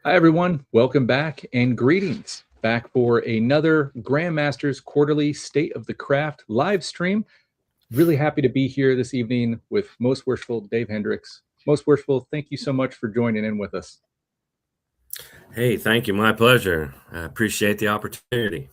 Hi, everyone. Welcome back and greetings back for another Grandmasters Quarterly State of the Craft live stream. Really happy to be here this evening with Most Worshipful Dave Hendricks. Most Worshipful, thank you so much for joining in with us. Hey, thank you. My pleasure. I appreciate the opportunity.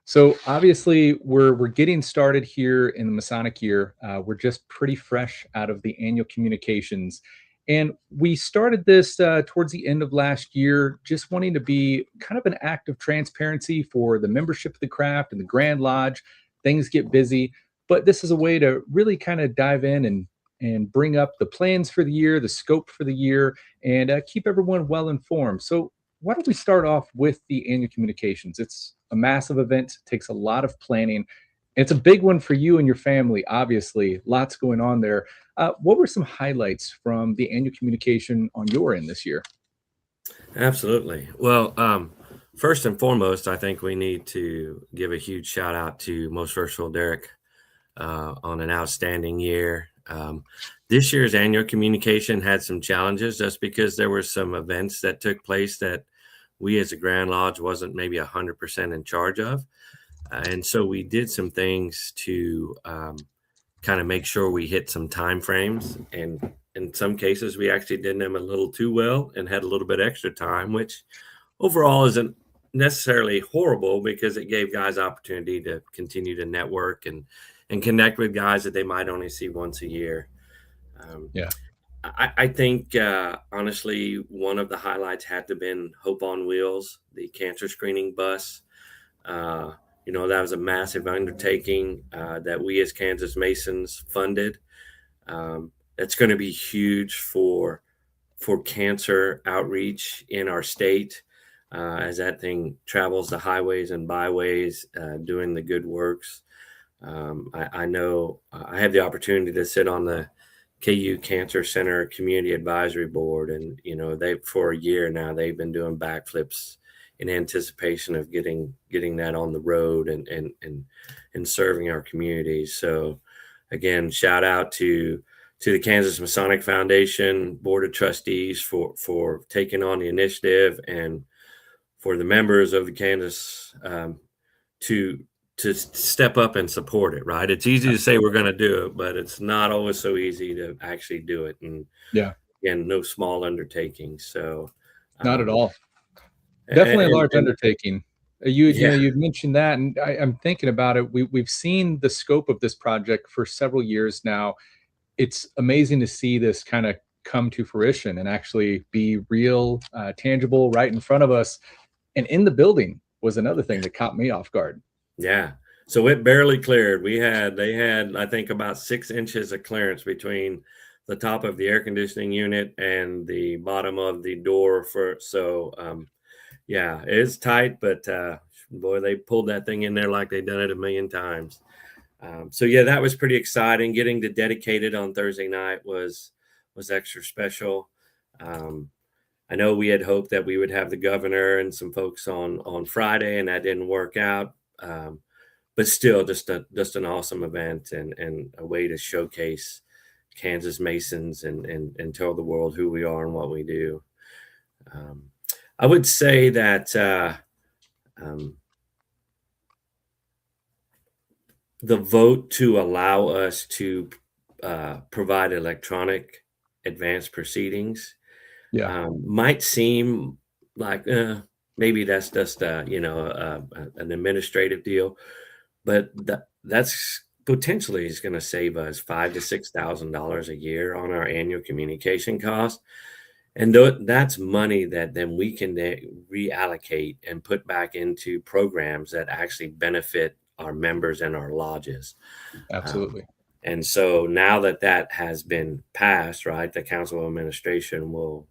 So obviously, we're getting started here in the Masonic Year. We're just pretty fresh out of the annual communications, and we started this towards the end of last year, just wanting to be kind of an act of transparency for the membership of the craft and the Grand Lodge. Things get busy, but this is a way to really kind of dive in and bring up the plans for the year, the scope for the year, and keep everyone well informed. So why don't we start off with the annual communications? It's a massive event, takes a lot of planning. It's a big one for you and your family, obviously. Lots going on there. What were some highlights from the annual communication on your end this year? Absolutely. Well, first and foremost, I think we need to give a huge shout out to Most Versatile Derek on an outstanding year. This year's annual communication had some challenges just because there were some events that took place that we as a Grand Lodge wasn't maybe 100% in charge of. And so we did some things to kind of make sure we hit some time frames. And in some cases, we actually did them a little too well and had a little bit extra time, which overall isn't necessarily horrible because it gave guys opportunity to continue to network and connect with guys that they might only see once a year. Um, Yeah. I think honestly, one of the highlights had to have been Hope on Wheels, the cancer screening bus. Uh, that was a massive undertaking that we as Kansas Masons funded. It's going to be huge for cancer outreach in our state as that thing travels the highways and byways doing the good works. I know I have the opportunity to sit on the KU Cancer Center Community Advisory Board, and they for a year now they've been doing backflips in anticipation of getting that on the road and serving our communities. So again, shout out to the Kansas Masonic Foundation Board of Trustees for taking on the initiative, and for the members of the Kansas to step up and support it. Right? It's easy to say we're going to do it, but it's not always so easy to actually do it. And Yeah, again, no small undertaking. So, not at um, all. Definitely a and, large and undertaking. You yeah, know, you've mentioned that, and I'm thinking about it. We've seen the scope of this project for several years now. It's amazing to see this kind of come to fruition and actually be real, tangible, right in front of us. And in the building was another thing that caught me off guard. yeah. So it barely cleared. They had, I think, about 6 inches of clearance between the top of the air conditioning unit and the bottom of the door yeah, it's tight, but boy, they pulled that thing in there like they've done it a million times. So yeah, that was pretty exciting. Getting to dedicate it on Thursday night was extra special. Um, I know we had hoped that we would have the governor and some folks on Friday, and that didn't work out. But still, just an awesome event and a way to showcase Kansas Masons and tell the world who we are and what we do. Um, I would say that um, the vote to allow us to provide electronic advanced proceedings Yeah, might seem like maybe that's just an administrative deal, but that's potentially is going to save us $5,000 to $6,000 a year on our annual communication cost. And that's money that then we can reallocate and put back into programs that actually benefit our members and our lodges. Um, absolutely. and so now that that has been passed, right, the Council of Administration will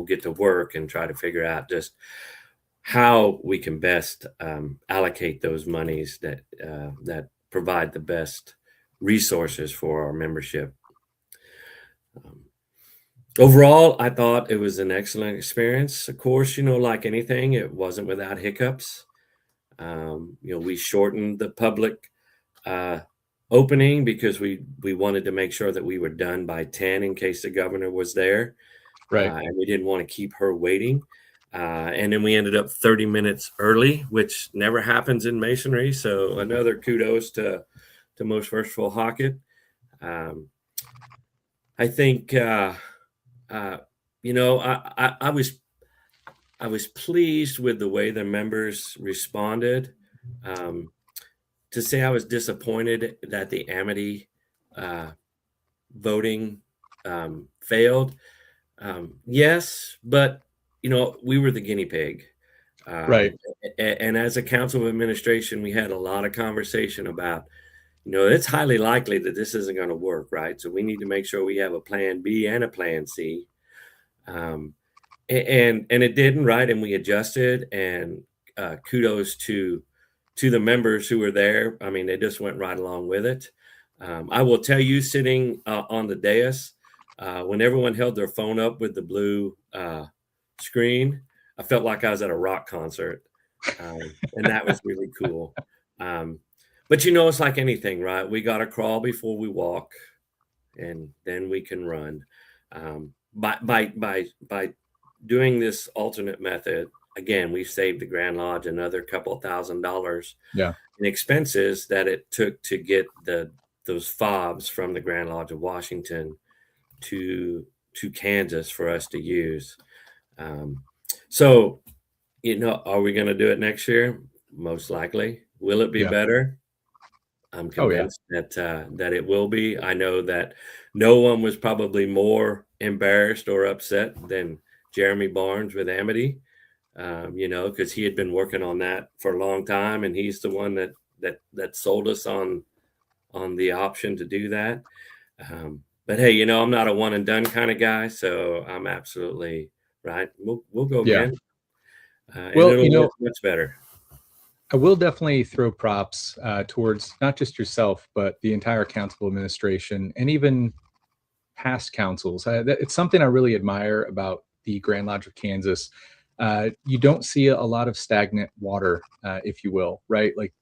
get to work and try to figure out just how we can best allocate those monies that provide the best resources for our membership. Um, Overall, I thought it was an excellent experience. Of course, like anything, it wasn't without hiccups. We shortened the public uh, opening because we wanted to make sure that we were done by 10 in case the governor was there. Right. and we didn't want to keep her waiting. And then we ended up 30 minutes early, which never happens in masonry. So another kudos to Most Worshipful Hockett. I think I was pleased with the way the members responded. To say I was disappointed that the Amity voting failed. Yes, but we were the guinea pig. Right. And as a council of administration, we had a lot of conversation about, it's highly likely that this isn't going to work, right? So we need to make sure we have a plan B and a plan C. And it didn't, right? And we adjusted, and kudos to the members who were there. I mean, they just went right along with it. I will tell you, sitting on the dais, when everyone held their phone up with the blue screen, I felt like I was at a rock concert, and that was really cool. But it's like anything, right? We got to crawl before we walk, and then we can run. By doing this alternate method, again, we've saved the Grand Lodge another couple $1,000 in expenses that it took to get those fobs from the Grand Lodge of Washington to Kansas for us to use. So, are we going to do it next year? Most likely. Will it be better? I'm convinced that it will be. I know that no one was probably more embarrassed or upset than Jeremy Barnes with Amity, because he had been working on that for a long time, and he's the one that sold us on the option to do that. But hey, I'm not a one and done kind of guy, so I'm absolutely right. We'll go again. And it'll work much better. I will definitely throw props towards not just yourself, but the entire council administration and even past councils. It's something I really admire about the Grand Lodge of Kansas. You don't see a lot of stagnant water, if you will, right? Like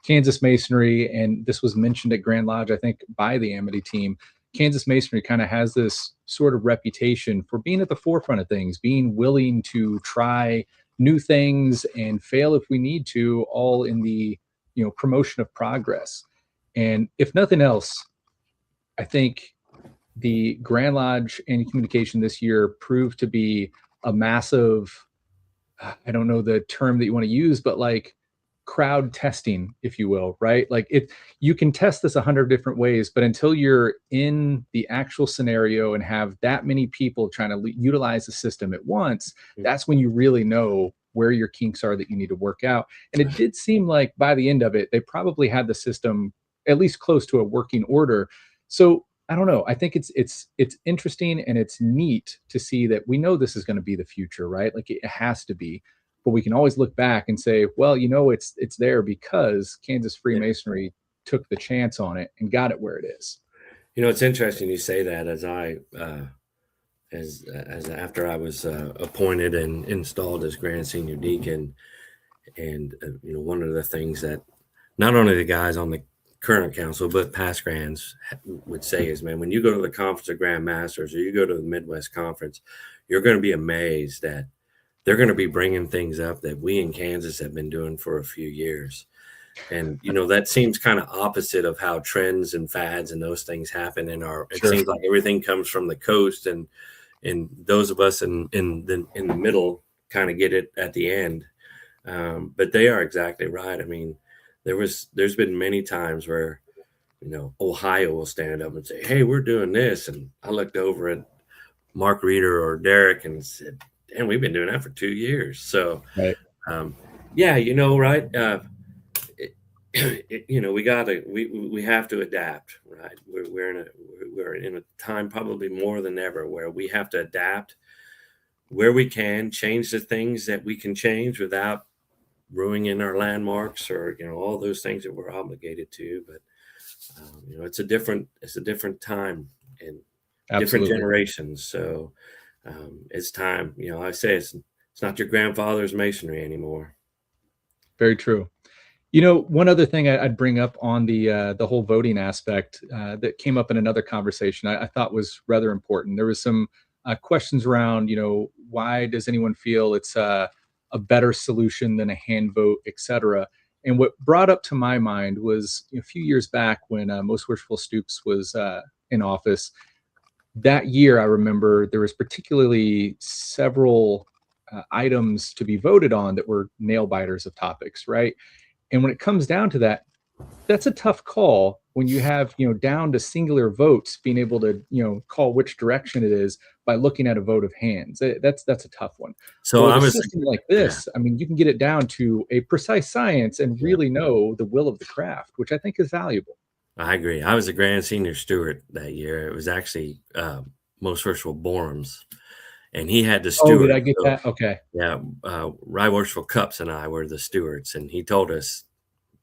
Kansas Masonry, and this was mentioned at Grand Lodge, I think, by the Amity team. Kansas Masonry kind of has this sort of reputation for being at the forefront of things, being willing to try new things and fail if we need to, all in the promotion of progress. And if nothing else, I think the Grand Lodge Annual Communication this year proved to be a massive, I don't know the term that you want to use, but like crowd testing, if you will, right? Like you can test this 100 different ways, but until you're in the actual scenario and have that many people trying to utilize the system at once, that's when you really know where your kinks are that you need to work out. And it did seem like by the end of it, they probably had the system at least close to a working order. So I don't know. I think it's interesting, and it's neat to see that we know this is going to be the future, right? Like it has to be. But we can always look back and say, well, it's there because Kansas Freemasonry took the chance on it and got it where it is. It's interesting you say that, as after I was appointed and installed as Grand Senior Deacon, and one of the things that not only the guys on the current council but past Grands would say is, man, when you go to the Conference of Grand Masters or you go to the Midwest Conference, you're going to be amazed that they're going to be bringing things up that we in Kansas have been doing for a few years. And, that seems kind of opposite of how trends and fads and those things happen it seems like everything comes from the coast, and those of us in the middle kind of get it at the end. But they are exactly right. I mean, there's been many times where, Ohio will stand up and say, hey, we're doing this. And I looked over at Mark Reeder or Derek and said, and we've been doing that for 2 years. So, right. Right. We have to adapt, right? We're in a time probably more than ever where we have to adapt where we can, change the things that we can change without ruining our landmarks or, all those things that we're obligated to. But, it's a different time and different generations. So, it's time. I say it's not your grandfather's masonry anymore. Very true. One other thing I'd bring up on the whole voting aspect that came up in another conversation I thought was rather important. There was some questions around, why does anyone feel it's a better solution than a hand vote, etc. And what brought up to my mind was a few years back when Most Worshipful Stoops was in office. That year, I remember there was particularly several items to be voted on that were nail biters of topics, right? And when it comes down to that, that's a tough call when you have, down to singular votes, being able to, call which direction it is by looking at a vote of hands. That's a tough one. So But with I a was, system like yeah, this, I mean, you can get it down to a precise science and yeah, really know the will of the craft, which I think is valuable. I agree. I was a grand senior steward that year. It was actually Most Worshipful Borum's, and he had the Oh, did steward. I get So that? Okay. yeah, Right Worshipful Cups and I were the stewards, and he told us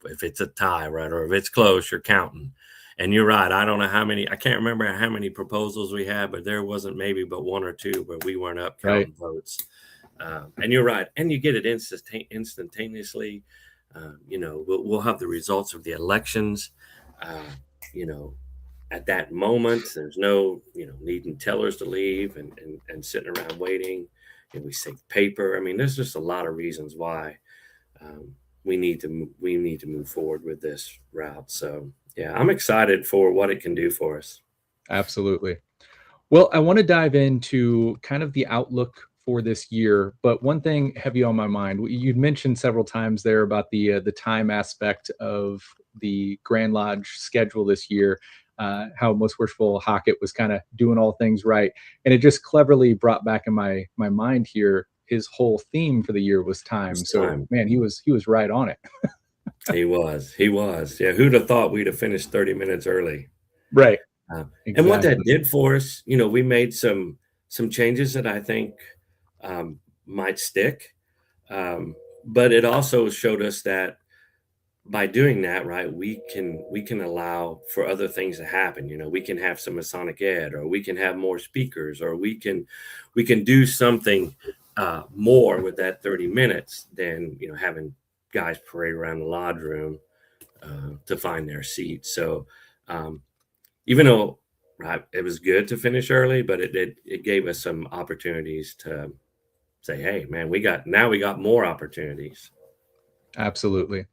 if it's a tie, right, or if it's close, you're counting. And you're right. I don't know how many. I can't remember how many proposals we had, but there wasn't maybe but one or two where we weren't up Right. counting votes. And you're right. And you get it instantaneously. We'll have the results of the elections. Uh, you know, at that moment, there's no, needing tellers to leave and sitting around waiting. And we save paper. I mean, there's just a lot of reasons why we need to move forward with this route. So yeah, I'm excited for what it can do for us. Absolutely. Well, I want to dive into kind of the outlook for this year, but one thing heavy on my mind, you'd mentioned several times there about the time aspect of the Grand Lodge schedule this year, how Most Worshipful Hockett was kind of doing all things right, and it just cleverly brought back in my mind here. His whole theme for the year was time. This So, time man, he was right on it. he was. Yeah, who'd have thought we'd have finished 30 minutes early? Right. And what that Exactly. did for us, we made some changes that I think might stick. But it also showed us that by doing that, right, we can allow for other things to happen. We can have some Masonic Ed, or we can have more speakers, or we can do something more with that 30 minutes than having guys parade around the lodge room to find their seat. So even though right, it was good to finish early, but it gave us some opportunities to say, hey, man, we got more opportunities. Absolutely.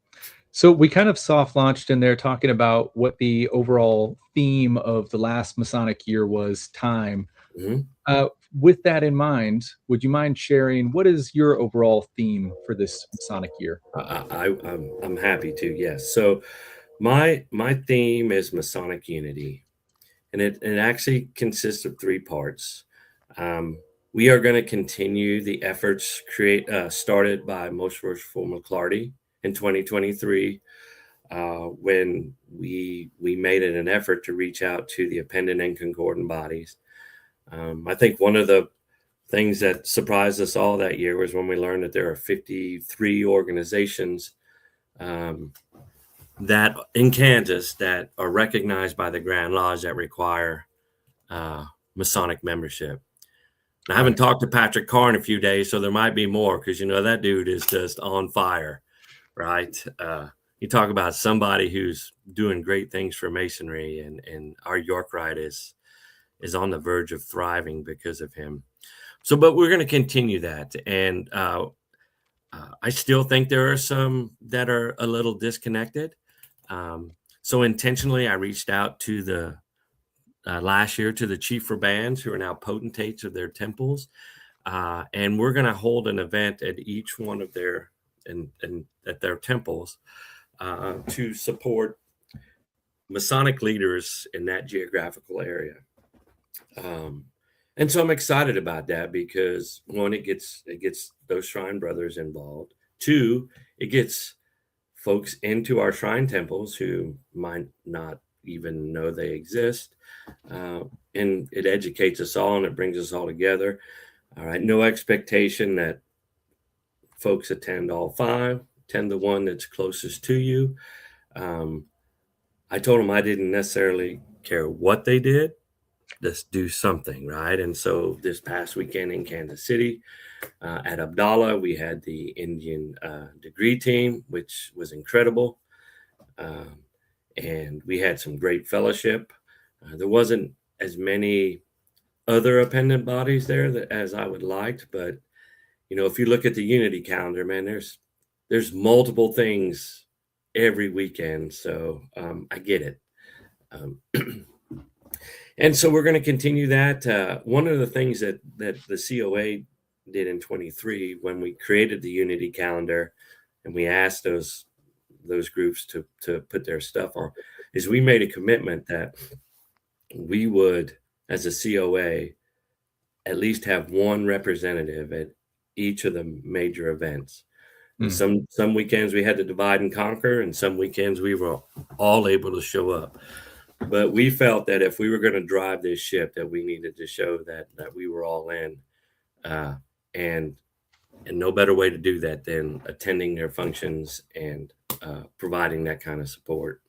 So we kind of soft launched in there talking about what the overall theme of the last Masonic year was, time. Mhm. With that in mind, would you mind sharing what is your overall theme for this Masonic year? I'm happy to, yes. So my theme is Masonic unity, and it actually consists of three parts. Um, we are going to continue the efforts create started by Most Worshipful McClarty in 2023, when we made it an effort to reach out to the appendant and concordant bodies. I think one of the things that surprised us all that year was when we learned that there are 53 organizations um, that in Kansas that are recognized by the Grand Lodge that require uh, Masonic membership. I haven't Right. talked to Patrick Carr in a few days, so there might be more because that dude is just on fire, right? You talk about somebody who's doing great things for Masonry, and our York Rite is on the verge of thriving because of him. So, but we're going to continue that, and I still think there are some that are a little disconnected. So intentionally, I reached out to the last year to the chief for bands who are now potentates of their temples, and we're going to hold an event at each one of their and at their temples to support Masonic leaders in that geographical area. Um, and so I'm excited about that because one, it gets those shrine brothers involved. Two, it gets folks into our shrine temples who might not even know they exist. Uh, and it educates us all and it brings us all together. All right. No expectation that folks attend all five, attend the one that's closest to you. Um, I told them I didn't necessarily care what they did, just do something, right? And so this past weekend in Kansas City, at Abdallah, we had the Indian degree team, which was incredible. Um, and we had some great fellowship. There wasn't as many other appendant bodies there that as I would like, but if you look at the Unity calendar, man, there's multiple things every weekend, so I get it. Um, and so we're going to continue that. One of the things that the COA did in 23 when we created the Unity calendar, and we asked those groups to put their stuff on, is we made a commitment that we would, as a COA, at least have one representative at each of the major events. And some weekends we had to divide and conquer, and some weekends we were all able to show up. But we felt that if we were going to drive this ship, that we needed to show that we were all in, and no better way to do that than attending their functions and providing that kind of support.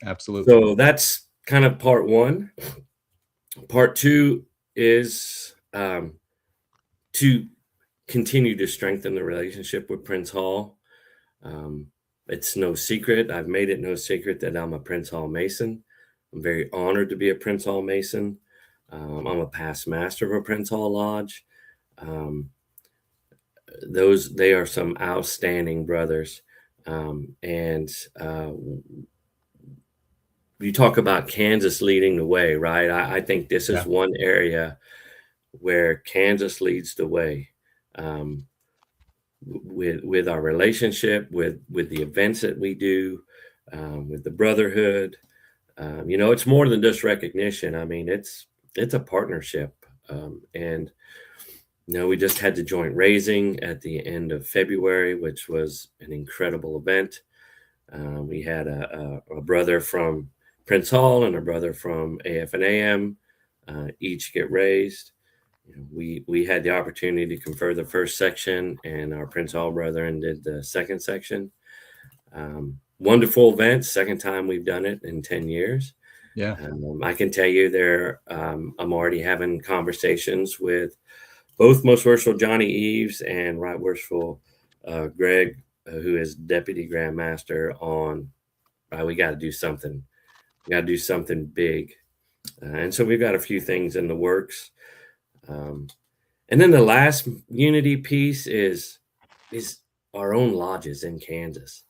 Absolutely. So that's kind of part one. Part two is to continue to strengthen the relationship with Prince Hall. It's no secret. I've made it no secret that I'm a Prince Hall Mason. I'm very honored to be a Prince Hall Mason. I'm a past master of a Prince Hall Lodge. They are some outstanding brothers. And you talk about Kansas leading the way, right? I think this is one area where Kansas leads the way. With our relationship, with the events that we do, with the brotherhood, it's more than just recognition. I mean, it's a partnership, and we just had the joint raising at the end of February, which was an incredible event. We had a brother from Prince Hall and a brother from AF and AM each get raised. We had the opportunity to confer the first section, and our Prince Hall brethren did the second section. Wonderful event. Second time we've done it in 10 years. Yeah. I can tell you I'm already having conversations with both Most Worshipful Johnny Eves and Right Worshipful Greg, who is Deputy Grand Master, on we got to do something. We got to do something big. And so we've got a few things in the works. And then the last unity piece is our own lodges in Kansas.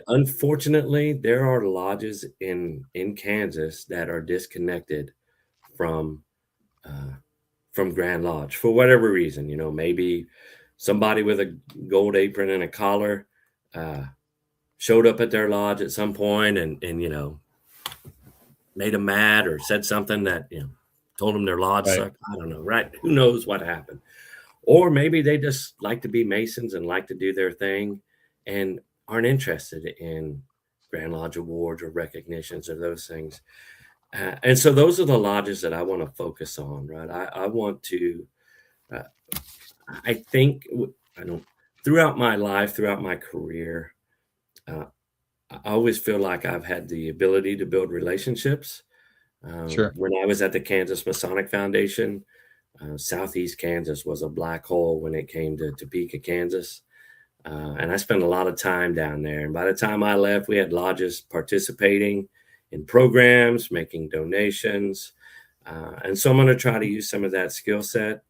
Unfortunately, there are lodges in Kansas that are disconnected from Grand Lodge for whatever reason. Maybe somebody with a gold apron and a collar showed up at their lodge at some point and made them mad or said something that told them their lodge sucked. I don't know, right? Who knows what happened? Or maybe they just like to be Masons and like to do their thing and aren't interested in Grand Lodge awards or recognitions or those things. And so those are the lodges that I want to focus on, right? I want to, I think, throughout my life, throughout my career, I always feel like I've had the ability to build relationships. When I was at the Kansas Masonic Foundation, Southeast Kansas was a black hole when it came to Topeka, Kansas. And I spent a lot of time down there. And by the time I left, we had lodges participating in programs, making donations. And so I'm going to try to use some of that skill set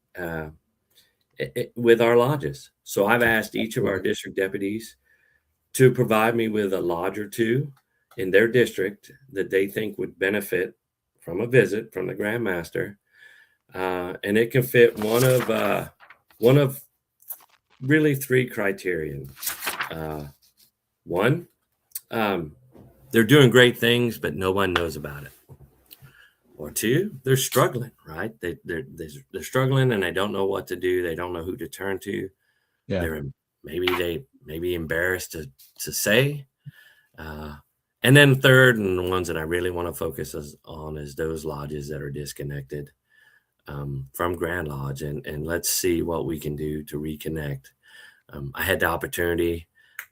with our lodges. So I've asked each of our district deputies to provide me with a lodge or two in their district that they think would benefit from a visit from the Grand Master. And it can fit one of really three criterion. One, they're doing great things, but no one knows about it. Or two, they're struggling, right? They're struggling and they don't know what to do. They don't know who to turn to. They're maybe embarrassed to say. And then third, and the ones that I really want to focus on is those lodges that are disconnected from Grand Lodge, and let's see what we can do to reconnect. I had the opportunity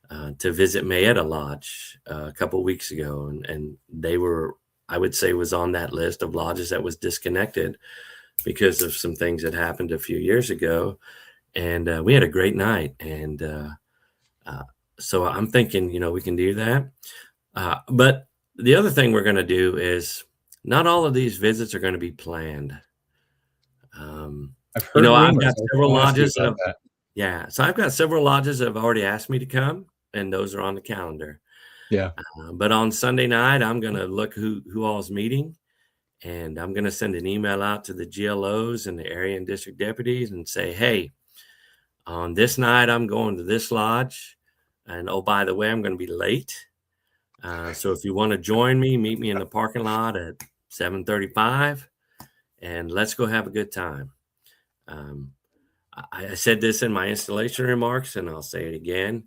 to visit Mayetta Lodge a couple weeks ago, and they were, I would say, was on that list of lodges that was disconnected because of some things that happened a few years ago. And we had a great night. And so I'm thinking, we can do that. But the other thing we're going to do is not all of these visits are going to be planned. I've heard I've rumors. got I was several gonna ask you lodges that about have, that. yeah, so I've got several lodges that have already asked me to come, and those are on the calendar. Yeah. But on Sunday night, I'm going to look who all's meeting, and I'm going to send an email out to the GLOs and the area and district deputies and say, hey, on this night, I'm going to this lodge. And oh, by the way, I'm going to be late. So if you want to join me, meet me in the parking lot at 7:35, and let's go have a good time. I said this in my installation remarks, and I'll say it again.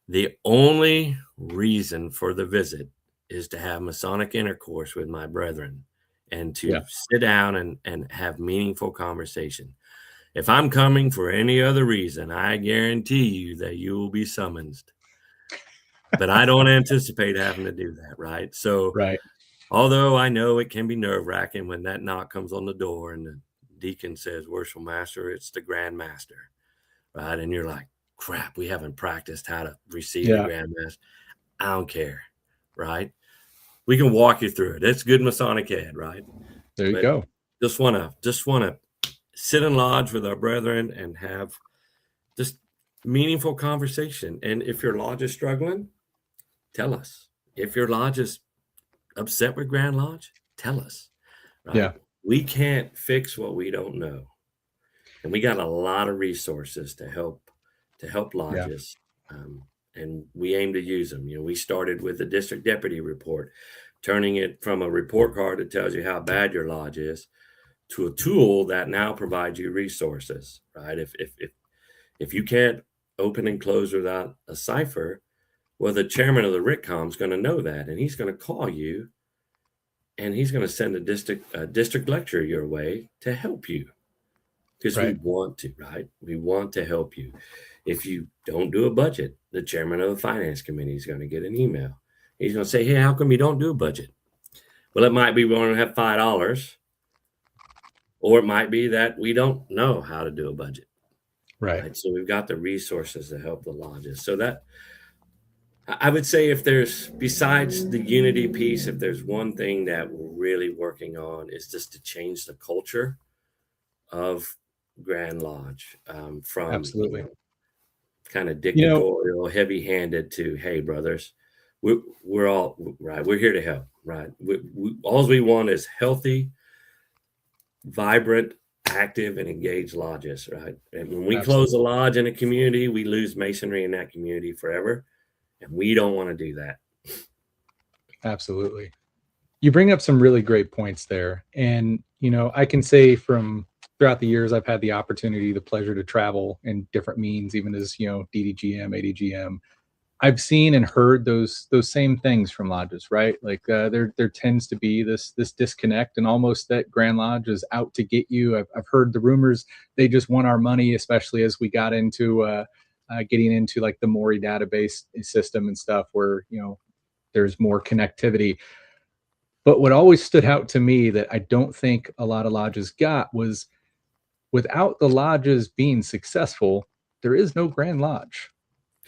The only reason for the visit is to have Masonic intercourse with my brethren and to sit down and have meaningful conversation. If I'm coming for any other reason, I guarantee you that you will be summoned. But I don't anticipate having to do that, right? So, Right. although I know it can be nerve-wracking when that knock comes on the door and the deacon says, "Worshipful Master, it's the Grand Master," right? And you're like, crap, we haven't practiced how to receive the Grand Master. I don't care, right? We can walk you through it. It's good Masonic Ed, right? There you go. Just wanna sit in lodge with our brethren and have just meaningful conversation. And if your lodge is struggling, tell us. If your lodge is upset with Grand Lodge, tell us, right? Yeah. We can't fix what we don't know. And we got a lot of resources to help lodges. And we aim to use them. We started with the district deputy report, turning it from a report card that tells you how bad your lodge is to a tool that now provides you resources, right? If you can't open and close without a cipher, well, the chairman of the RICCOM is going to know that, and he's going to call you, and he's going to send a district lecturer your way to help you, because we want to, right? We want to help you. If you don't do a budget, the chairman of the finance committee is going to get an email. He's going to say, hey, how come you don't do a budget? Well, it might be we only have $5, or it might be that we don't know how to do a budget. Right. So we've got the resources to help the lodges. So that, I would say, if there's, besides the unity piece, if there's one thing that we're really working on, is just to change the culture of Grand Lodge, from Absolutely. kind of dictatorial, heavy-handed to, hey, brothers, we're all right. We're here to help, right? All we want is healthy, vibrant, active, and engaged lodges, right? And when we close a lodge in a community, we lose masonry in that community forever, and we don't want to do that. Absolutely. You bring up some really great points there. And, I can say from throughout the years, I've had the opportunity, the pleasure to travel in different means, even as, DDGM, ADGM. I've seen and heard those same things from lodges, right? Like there tends to be this disconnect, and almost that Grand Lodge is out to get you. I've heard the rumors they just want our money, especially as we got into getting into like the Maury database system and stuff, where there's more connectivity. But what always stood out to me that I don't think a lot of lodges got was, without the lodges being successful, there is no Grand Lodge.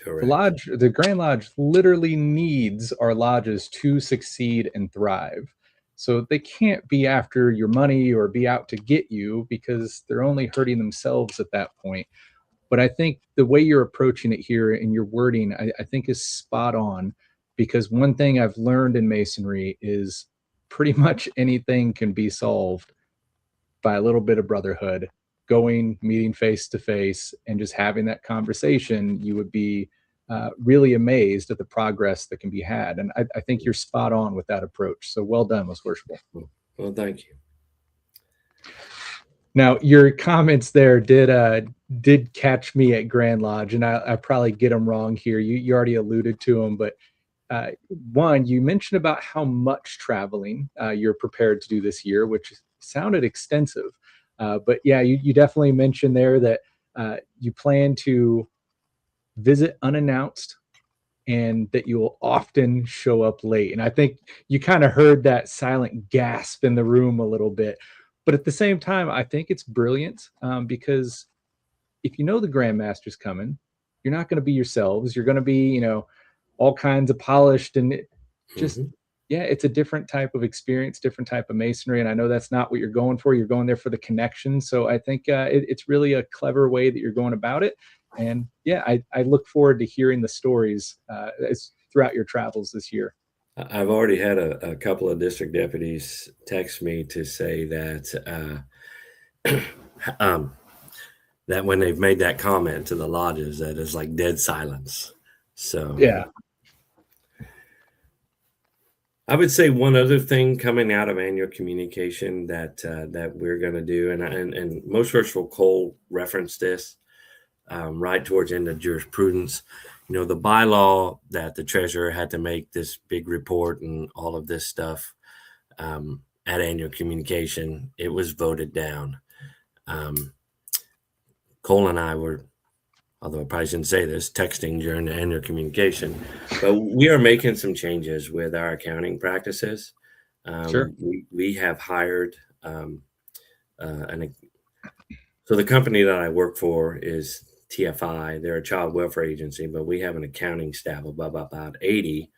Correct. The Grand Lodge literally needs our lodges to succeed and thrive. So they can't be after your money or be out to get you, because they're only hurting themselves at that point. But I think the way you're approaching it here and your wording, I think is spot on, because one thing I've learned in Masonry is pretty much anything can be solved by a little bit of brotherhood, going, meeting face to face, and just having that conversation. You would be really amazed at the progress that can be had. And I think you're spot on with that approach. So well done, Most Worshipful. Well, thank you. Now, your comments there did catch me at Grand Lodge, and I probably get them wrong here. You already alluded to them, but one, you mentioned about how much traveling you're prepared to do this year, which sounded extensive. But yeah, you definitely mentioned there that you plan to visit unannounced, and that you will often show up late. And I think you kind of heard that silent gasp in the room a little bit. But at the same time, I think it's brilliant, because if you know the Grandmaster's coming, you're not going to be yourselves. You're going to be, all kinds of polished, and just yeah, it's a different type of experience, different type of masonry, and I know that's not what you're going for. You're going there for the connection. So I think it's really a clever way that you're going about it. And yeah, I look forward to hearing the stories throughout your travels this year. I've already had a couple of district deputies text me to say um, that when they've made that comment to the lodges, that is like dead silence. So Yeah, I would say one other thing coming out of annual communication that we're going to do, and most first will Cole referenced this right towards the end of jurisprudence. You know, the bylaw that the treasurer had to make this big report and all of this stuff at annual communication, it was voted down. Cole and I were, although I probably shouldn't say this, texting during the annual communication, but we are making some changes with our accounting practices. sure. We have hired so the company that I work for is TFI. They're a child welfare agency, but we have an accounting staff of about 80,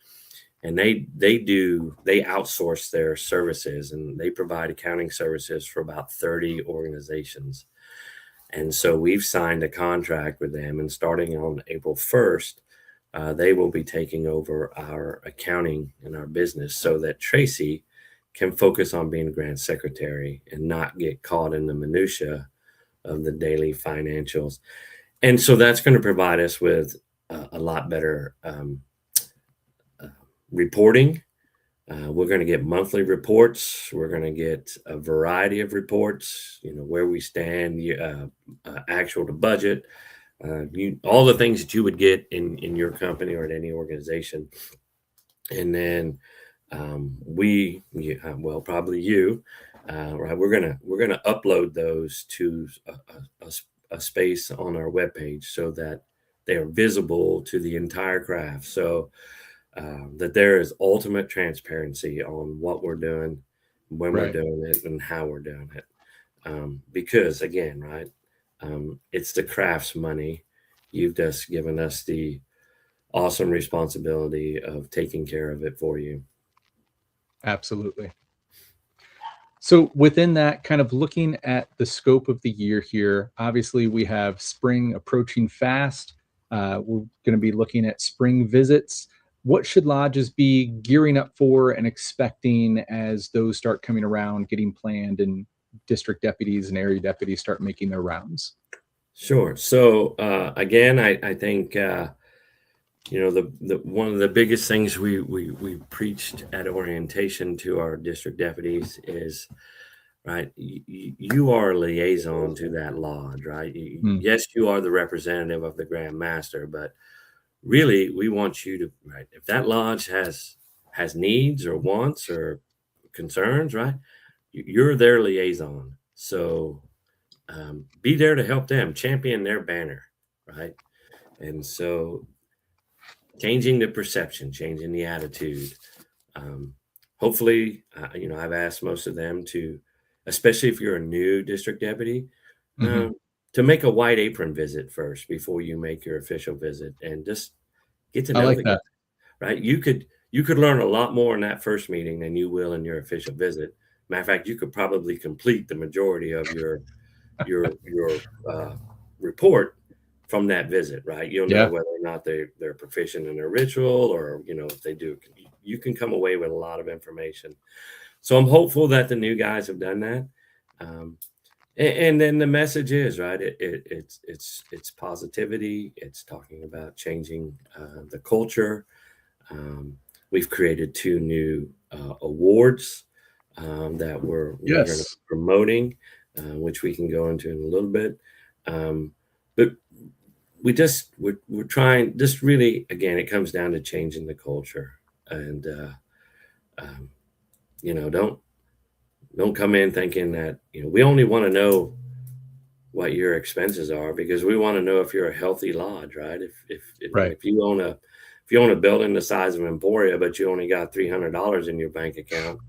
and they outsource their services, and they provide accounting services for about 30 organizations. And so we've signed a contract with them, and starting on April 1st, they will be taking over our accounting and our business so that Tracy can focus on being grant secretary and not get caught in the minutia of the daily financials. And so that's going to provide us with a lot better reporting. We're going to get monthly reports. We're going to get a variety of reports, you know, where we stand, actual to budget, all the things that you would get in your company or at any organization. And then well, probably you, right? We're gonna upload those to a space on our webpage so that they are visible to the entire craft. So that there is ultimate transparency on what we're doing, when we're Right. doing it, and how we're doing it. Because again, right, it's the craft's money. You've just given us the awesome responsibility of taking care of it for you. Absolutely. So within that, kind of looking at the scope of the year here, obviously we have spring approaching fast. We're going to be looking at spring visits. What should lodges be gearing up for and expecting as those start coming around, getting planned, and district deputies and area deputies start making their rounds? Sure. So again, I think you know the one of the biggest things we preached at orientation to our district deputies is right. You are a liaison to that lodge, right? Mm, Yes, you are the representative of the Grand Master, but really, we want you to right. If that lodge has needs or wants or concerns, right? You're their liaison, so be there to help them, champion their banner, right? And so changing the perception, changing the attitude. Hopefully, you know, I've asked most of them to, especially if you're a new district deputy, hmm. to make a white apron visit first before you make your official visit, and just get to I know like the guy. that. Right? You could learn a lot more in that first meeting than you will in your official visit. Matter of fact, you could probably complete the majority of your report from that visit, right? You'll know Yeah. whether or not they're proficient in their ritual, or you know if they do. You can come away with a lot of information. So I'm hopeful that the new guys have done that. Um, and then the message is right. It's positivity. It's talking about changing the culture. We've created two new awards that we're going to Yes. be promoting, which we can go into in a little bit. But we're trying. Just really, again, it comes down to changing the culture, and um, you know, don't come in thinking that you know we only want to know what your expenses are because we want to know if you're a healthy lodge, right? If you know Right. if you own a building the size of Emporia, but you only got $300 in your bank account,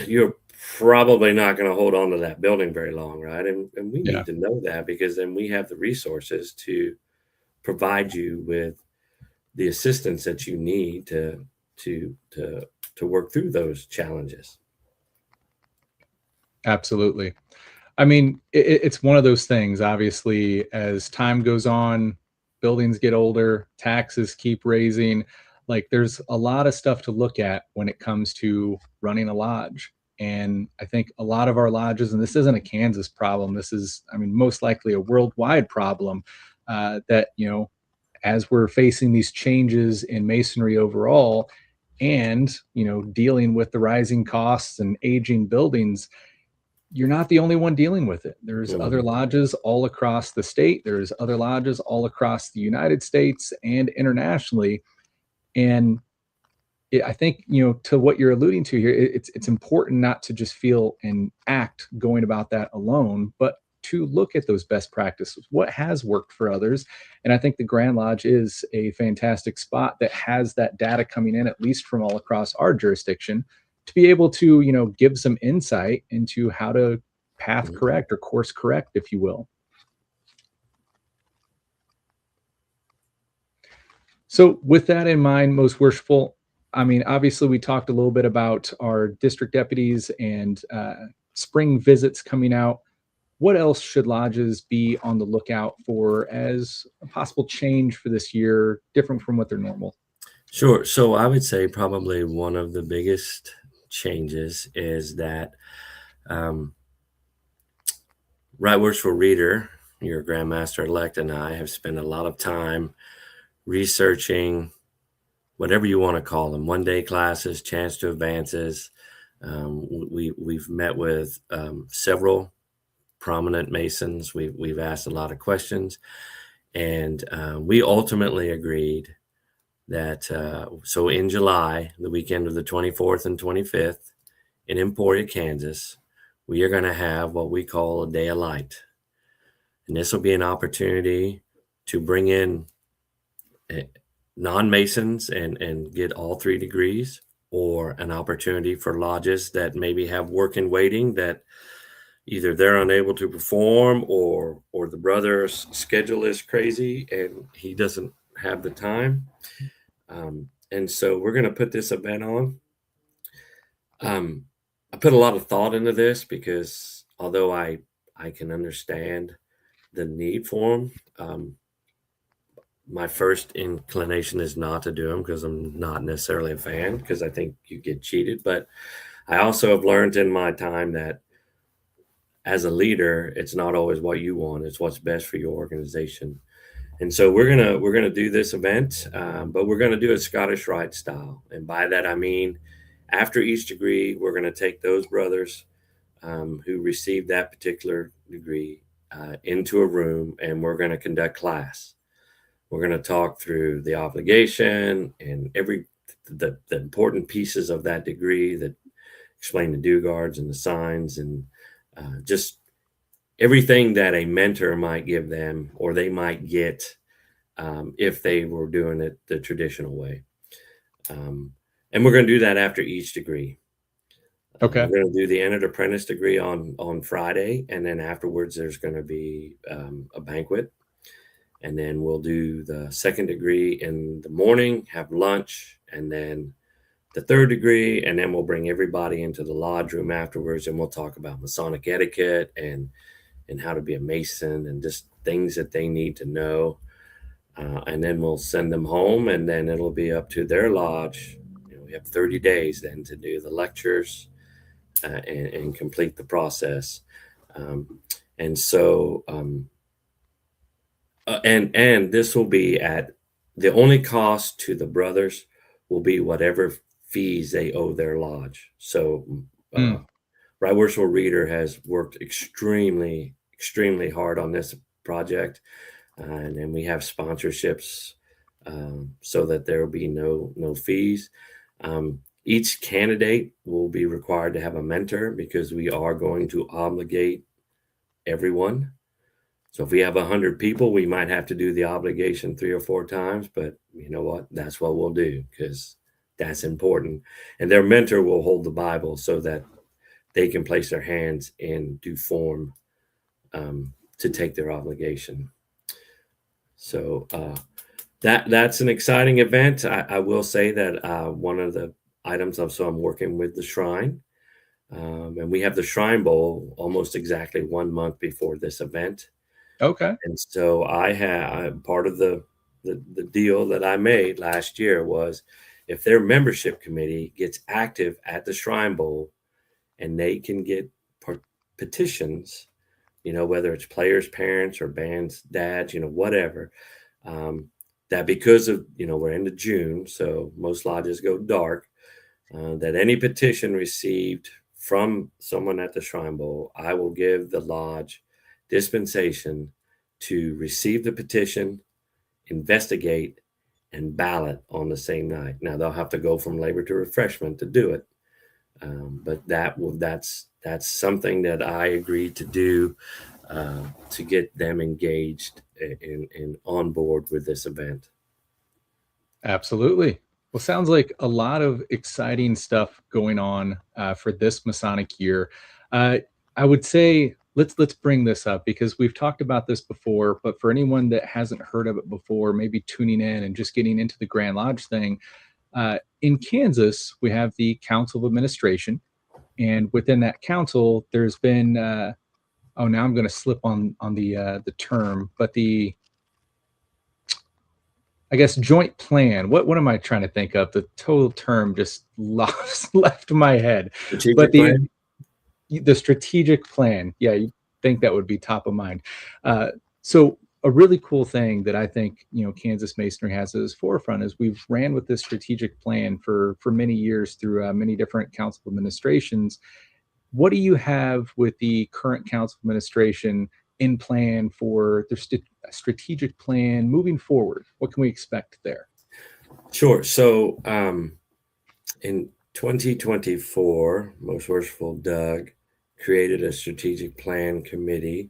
you're probably not going to hold on to that building very long, right? And we Yeah. need to know that because then we have the resources to provide you with the assistance that you need to to work through those challenges. Absolutely. I mean, it's one of those things. Obviously, as time goes on, buildings get older, taxes keep raising. Like, there's a lot of stuff to look at when it comes to running a lodge. And I think a lot of our lodges, and this isn't a Kansas problem, this is, I mean, most likely a worldwide problem, that, as we're facing these changes in masonry overall, and, dealing with the rising costs and aging buildings, you're not the only one dealing with it. There's other Mhm. lodges all across the state. There's other lodges all across the United States and internationally. And I think, to what you're alluding to here, it's important not to just feel and act going about that alone, but to look at those best practices, what has worked for others. And I think the Grand Lodge is a fantastic spot that has that data coming in, at least from all across our jurisdiction, to be able to, give some insight into how to path Mhm. correct or course correct, if you will. So, with that in mind, most worshipful, I mean, obviously, we talked a little bit about our district deputies and spring visits coming out. What else should lodges be on the lookout for as a possible change for this year, different from what they're normal? Sure. So I would say probably one of the biggest changes is that um, Right Worshipful Reader, your Grandmaster elect, and I have spent a lot of time researching whatever you want to call them, one-day classes, chance to advances. We've met with several prominent Masons. We've asked a lot of questions, and we ultimately agreed that so in July, the weekend of the 24th and 25th in Emporia, Kansas, we are going to have what we call a day of light. And this will be an opportunity to bring in non-Masons and get all 3 degrees, or an opportunity for lodges that maybe have work in waiting that either they're unable to perform, or the brother's schedule is crazy and he doesn't have the time. And so we're going to put this event on. I put a lot of thought into this because although I can understand the need for them, my first inclination is not to do them because I'm not necessarily a fan, because I think you get cheated. But I also have learned in my time that as a leader, it's not always what you want; it's what's best for your organization. And so we're gonna do this event, but we're gonna do it Scottish Rite style, and by that I mean after each degree, we're gonna take those brothers who received that particular degree into a room, and we're gonna conduct class. We're gonna talk through the obligation and the important pieces of that degree that explain the due guards and the signs, and just everything that a mentor might give them or they might get if they were doing it the traditional way. Um, and we're going to do that after each degree. Okay. We're going to do the entered apprentice degree on Friday, and then afterwards there's going to be a banquet, and then we'll do the second degree in the morning, have lunch, and then the third degree, and then we'll bring everybody into the lodge room afterwards, and we'll talk about Masonic etiquette and how to be a Mason and just things that they need to know. And then we'll send them home, and then it'll be up to their lodge. We have 30 days then to do the lectures and complete the process. And so, and this will be at the only cost to the brothers will be whatever fees they owe their lodge. So, Mm, Right Worshipful Reader has worked extremely hard on this project, and then we have sponsorships so that there will be no fees. Each candidate will be required to have a mentor because we are going to obligate everyone. So if we have 100 people, we might have to do the obligation 3 or 4 times, but you know what? That's what we'll do because that's important. And their mentor will hold the Bible so that they can place their hands in due form to take their obligation. So that's an exciting event. I will say that one of the items. So I'm working with the shrine. And we have the Shrine Bowl almost exactly 1 month before this event. Okay. And so part of the deal that I made last year was if their membership committee gets active at the Shrine Bowl and they can get petitions, whether it's players, parents, or bands, dads, whatever, that because of, we're into June, so most lodges go dark, that any petition received from someone at the Shrine Bowl, I will give the lodge dispensation to receive the petition, investigate, and ballot on the same night. Now they'll have to go from labor to refreshment to do it, but that's something that I agreed to do to get them engaged and on board with this event. Absolutely. Well, sounds like a lot of exciting stuff going on for this Masonic year. I would say let's bring this up because we've talked about this before. But for anyone that hasn't heard of it before, maybe tuning in and just getting into the Grand Lodge thing, in Kansas we have the Council of Administration, and within that council, there's been oh, now I'm going to slip on the term, but the I guess joint plan. What am I trying to think of? The total term just lost left my head. But Strategic plan? the strategic plan, yeah, you think that would be top of mind. So a really cool thing that I think Kansas Masonry has at its forefront is we've ran with this strategic plan for many years through many different council administrations. What do you have with the current council administration in plan for the strategic plan moving forward? What can we expect there? Sure. So in 2024, Most Worshipful Doug created a strategic plan committee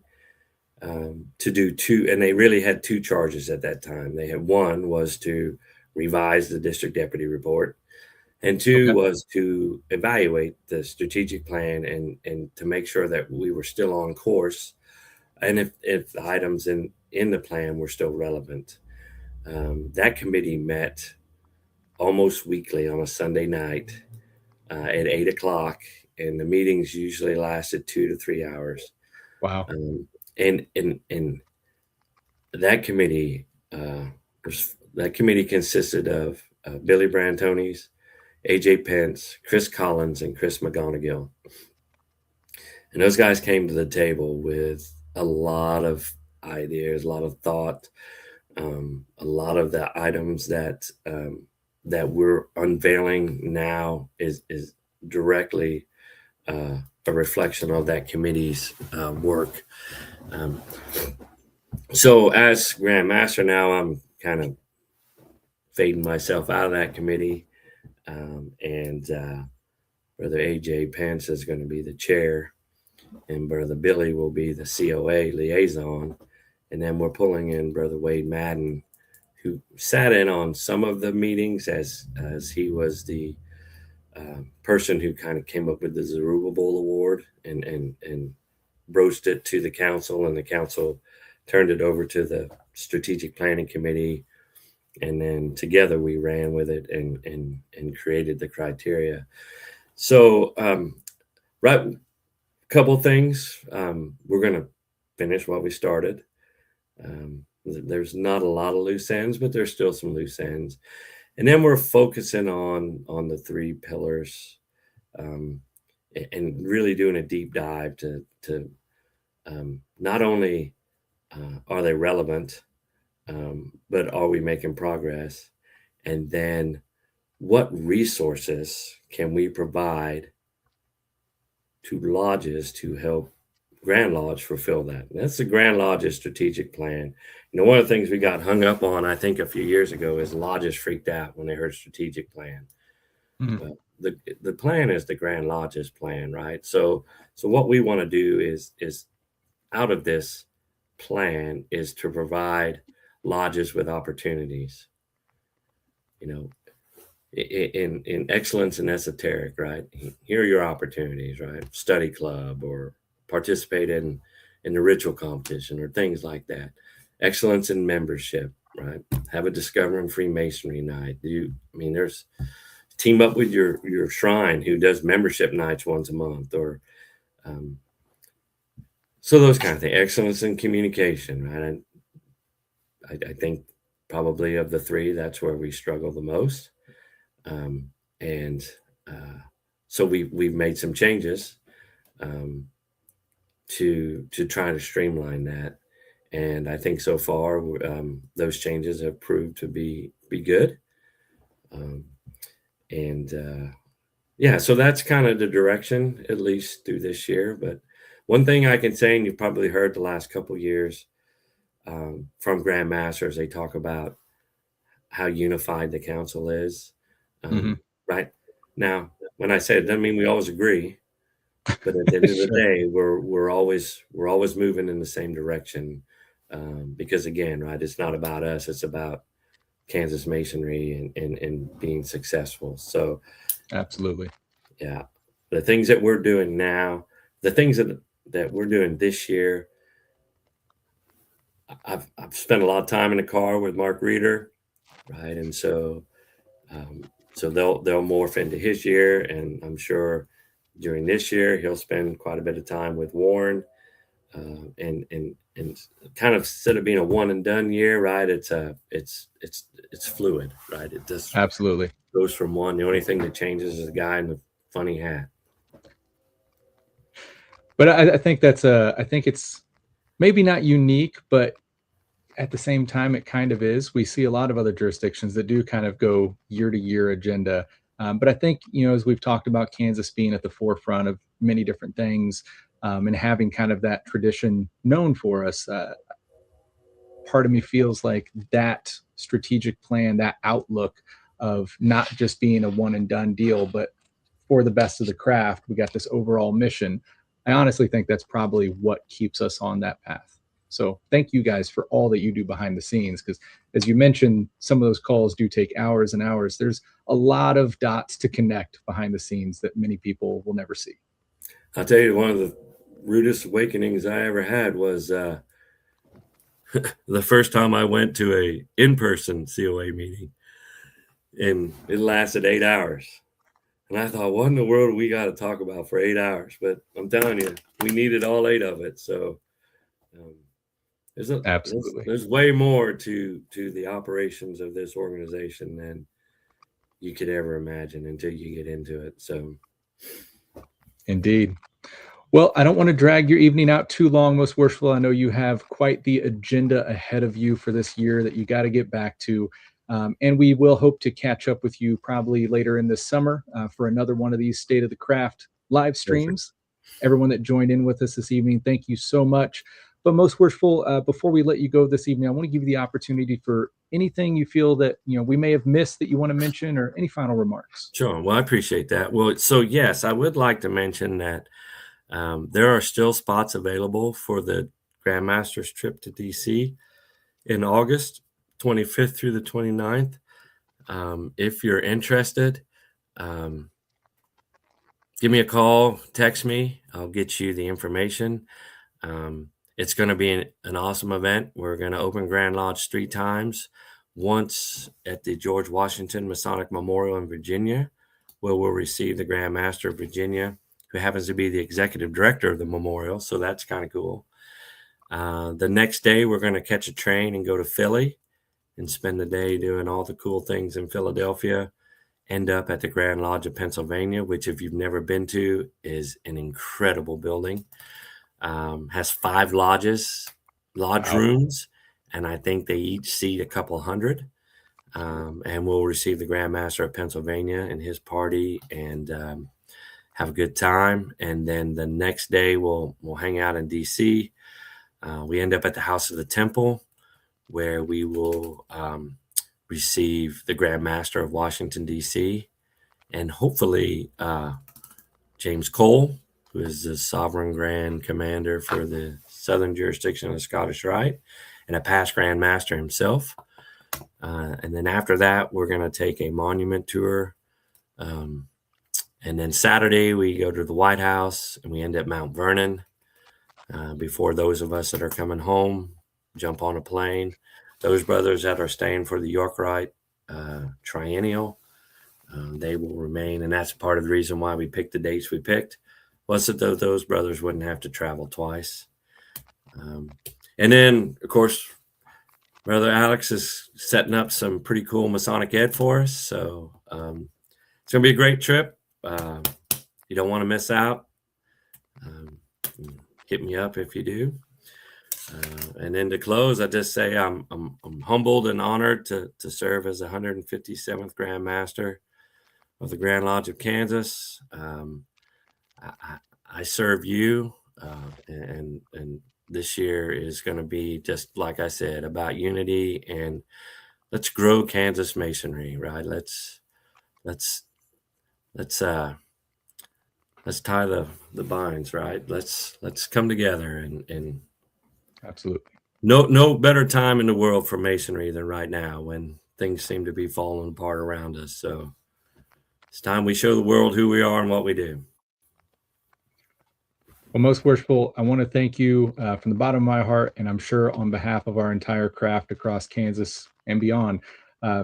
to do two, and they really had two charges at that time. They had one was to revise the district deputy report, and two Okay. was to evaluate the strategic plan and to make sure that we were still on course, and if the items in the plan were still relevant. That committee met almost weekly on a Sunday night at 8 o'clock, and the meetings usually lasted 2 to 3 hours. Wow. And that committee consisted of Billy Brantones, AJ Pence, Chris Collins, and Chris McGonigal. And those guys came to the table with a lot of ideas, a lot of thought, a lot of the items that we're unveiling now is directly a reflection of that committee's work. So as Grand Master now, I'm kind of fading myself out of that committee, and Brother AJ Pence is going to be the chair, and Brother Billy will be the COA liaison, and then we're pulling in Brother Wade Madden, who sat in on some of the meetings as he was the person who kind of came up with the Zerubbabel Award and broached it to the council, and the council turned it over to the Strategic Planning Committee, and then together we ran with it and created the criteria. So, right, couple things. We're going to finish what we started. There's not a lot of loose ends, but there's still some loose ends. And then we're focusing on the three pillars, and really doing a deep dive to not only are they relevant, but are we making progress? And then what resources can we provide to lodges to help Grand Lodge fulfill that? And that's the Grand Lodge's strategic plan. One of the things we got hung up on, I think, a few years ago is lodges freaked out when they heard strategic plan. Mhm. Well, the plan is the Grand Lodge's plan, right? So what we want to do is out of this plan is to provide lodges with opportunities. In excellence and esoteric, right? Here are your opportunities, right? Study club or participate in the ritual competition or things like that. Excellence in membership, right? Have a discovering Freemasonry night. There's team up with your shrine who does membership nights once a month, or so those kind of things. Excellence in communication, right? I think probably of the three, that's where we struggle the most. And so we've made some changes to try to streamline that. And I think so far those changes have proved to be good. Yeah, so that's kind of the direction, at least through this year. But one thing I can say, and you've probably heard the last couple of years from Grand Masters, they talk about how unified the council is. Right now, when I say it, doesn't mean we always agree, but at the end of the day, we're always moving in the same direction. Because again, right, it's not about us; it's about Kansas Masonry and being successful. So, absolutely, yeah, the things that we're doing now, the things that we're doing this year. I've spent a lot of time in the car with Mark Reeder, right, and so they'll morph into his year, and I'm sure during this year he'll spend quite a bit of time with Warren, and kind of, instead of being a one and done year, right? It's fluid, right? It just absolutely goes from one. The only thing that changes is a guy in the funny hat. But I think I think it's maybe not unique, but at the same time, it kind of is. We see a lot of other jurisdictions that do kind of go year to year agenda. But I think, as we've talked about, Kansas being at the forefront of many different things, and having kind of that tradition known for us, part of me feels like that strategic plan, that outlook of not just being a one and done deal, but for the best of the craft, we got this overall mission. I honestly think that's probably what keeps us on that path. So thank you guys for all that you do behind the scenes, because as you mentioned, some of those calls do take hours and hours. There's a lot of dots to connect behind the scenes that many people will never see. I'll tell you, one of the rudest awakenings I ever had was the first time I went to a in-person COA meeting, and it lasted 8 hours. And I thought, what in the world we got to talk about for 8 hours? But I'm telling you, we needed all 8 of it. So there's way more to the operations of this organization than you could ever imagine until you get into it. So, indeed. Well, I don't want to drag your evening out too long, Most Worshipful. I know you have quite the agenda ahead of you for this year that you got to get back to. And we will hope to catch up with you probably later in this summer for another one of these State of the Craft live streams. Perfect. Everyone that joined in with us this evening, thank you so much. But Most Worshipful, before we let you go this evening, I want to give you the opportunity for anything you feel that we may have missed that you want to mention, or any final remarks. Sure. Well, I appreciate that. Well, so yes, I would like to mention that there are still spots available for the Grandmaster's trip to DC in August 25th through the 29th. If you're interested, give me a call, text me. I'll get you the information. It's going to be an awesome event. We're going to open Grand Lodge 3 times. Once at the George Washington Masonic Memorial in Virginia, where we'll receive the Grand Master of Virginia, who happens to be the executive director of the memorial. So that's kind of cool. The next day, we're going to catch a train and go to Philly and spend the day doing all the cool things in Philadelphia. End up at the Grand Lodge of Pennsylvania, which, if you've never been to, is an incredible building. Has 5 lodge rooms, and I think they each seat a couple hundred. And we'll receive the Grand Master of Pennsylvania and his party, and have a good time. And then the next day we'll hang out in DC. We end up at the House of the Temple, where we will receive the Grand Master of Washington, DC, and hopefully James Cole, who is the Sovereign Grand Commander for the Southern Jurisdiction of the Scottish Rite, and a past Grand Master himself. And then after that, we're going to take a monument tour. And then Saturday, we go to the White House, and we end at Mount Vernon. Before those of us that are coming home jump on a plane. Those brothers that are staying for the York Rite Triennial, they will remain. And that's part of the reason why we picked the dates we picked, was that those brothers wouldn't have to travel twice. And then, of course, Brother Alex is setting up some pretty cool Masonic Ed for us. So it's going to be a great trip. You don't want to miss out. Hit me up if you do. And then to close, I just say I'm humbled and honored to serve as 157th Grand Master of the Grand Lodge of Kansas. I serve you, and this year is going to be, just like I said, about unity, and let's grow Kansas Masonry, right? Let's tie the binds, right? Let's come together and Absolutely. No better time in the world for Masonry than right now, when things seem to be falling apart around us. So it's time we show the world who we are and what we do. Well, most worshipful, I want to thank you from the bottom of my heart, and I'm sure on behalf of our entire craft across Kansas and beyond,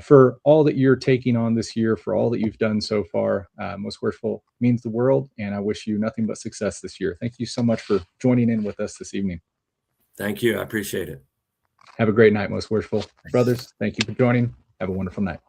for all that you're taking on this year, for all that you've done so far. Most worshipful, means the world, and I wish you nothing but success this year. Thank you so much for joining in with us this evening. Thank you. I appreciate it. Have a great night, most worshipful brothers. Thank you for joining. Have a wonderful night.